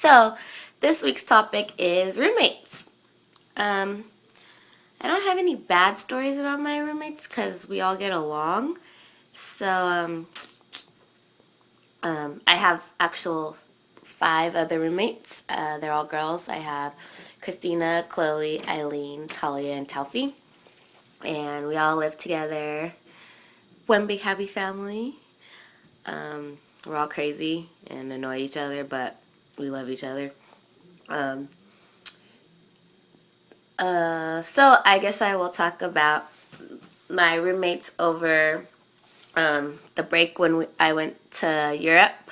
So, this week's topic is roommates. I don't have any bad stories about my roommates because we all get along. So, I have actual 5 other roommates. They're all girls. I have Christina, Chloe, Eileen, Talia, and Talfi. And we all live together. One big happy family. We're all crazy and annoy each other, but we love each other. So I guess I will talk about my roommates over the break when I went to Europe.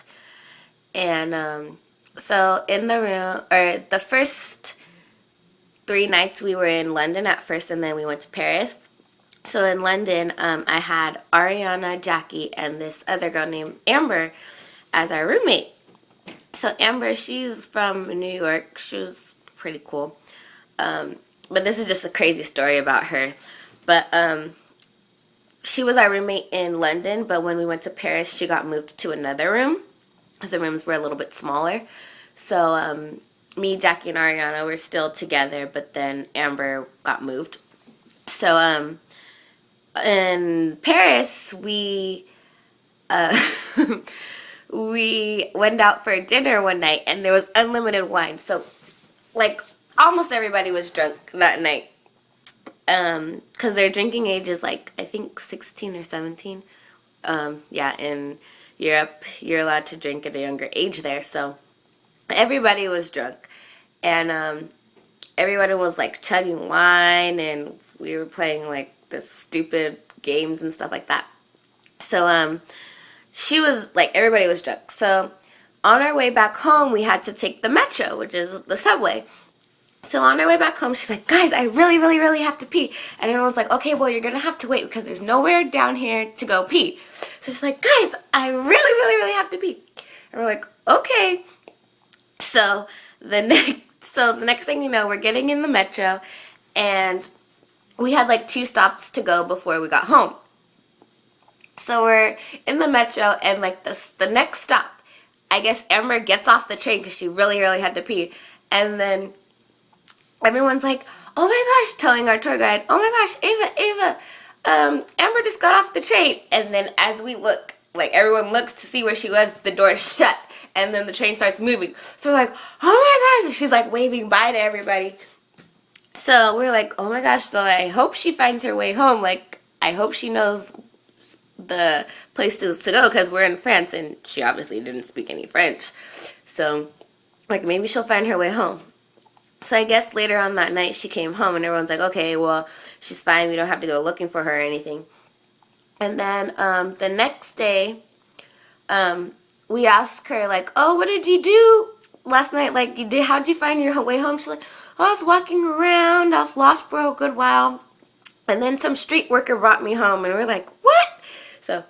And so in the room, or the first 3 nights we were in London at first, and then we went to Paris. So in London, I had Ariana, Jackie, and this other girl named Amber as our roommate. So Amber, she's from New York. She was pretty cool. But this is just a crazy story about her. But she was our roommate in London, but when we went to Paris, she got moved to another room because the rooms were a little bit smaller. So me, Jackie, and Ariana were still together, but then Amber got moved. So in Paris, we we went out for dinner one night, and there was unlimited wine. So, like, almost everybody was drunk that night. Because their drinking age is, like, I think 16 or 17. Yeah, in Europe, you're allowed to drink at a younger age there. So, everybody was drunk. And everybody was, like, chugging wine, and we were playing, like, this stupid games and stuff like that. So, she was, like, everybody was drunk. So, on our way back home, we had to take the metro, which is the subway. So, on our way back home, she's like, guys, I really, really, really have to pee. And everyone's like, okay, well, you're going to have to wait because there's nowhere down here to go pee. So, she's like, guys, I really, really, really have to pee. And we're like, okay. So, the next thing you know, we're getting in the metro, and we had, like, 2 stops to go before we got home. So we're in the metro, and, like, the next stop, I guess Amber gets off the train because she really, really had to pee. And then everyone's like, oh my gosh, telling our tour guide, oh my gosh, Ava, Amber just got off the train. And then as we look, like, everyone looks to see where she was, the door's shut, and then the train starts moving. So we're like, oh my gosh, she's, like, waving bye to everybody. So we're like, oh my gosh, so I hope she finds her way home. Like, I hope she knows the places to go because we're in France, and she obviously didn't speak any French. So, like, maybe she'll find her way home. So I guess later on that night she came home, and everyone's like, okay, well, she's fine. We don't have to go looking for her or anything. And then the next day, we asked her, like, oh, what did you do last night? Like, how'd you find your way home? She's like, oh, I was walking around. I was lost for a good while. And then some street worker brought me home. And we're like, what? So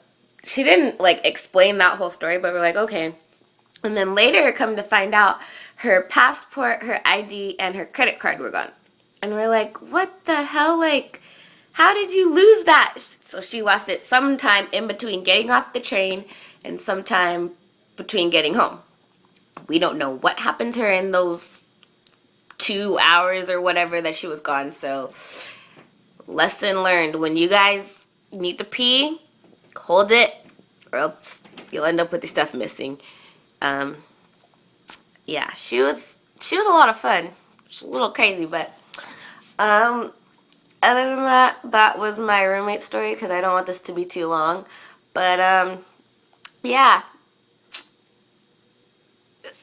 she didn't, like, explain that whole story, but we're like, okay. And then later, come to find out, her passport, her ID, and her credit card were gone. And we're like, what the hell? Like, how did you lose that? So she lost it sometime in between getting off the train and sometime between getting home. We don't know what happened to her in those 2 hours or whatever that she was gone. So, lesson learned. When you guys need to pee, hold it, or else you'll end up with your stuff missing. Yeah, she was a lot of fun. She's a little crazy, but other than that, that was my roommate story because I don't want this to be too long. But yeah,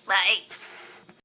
bye.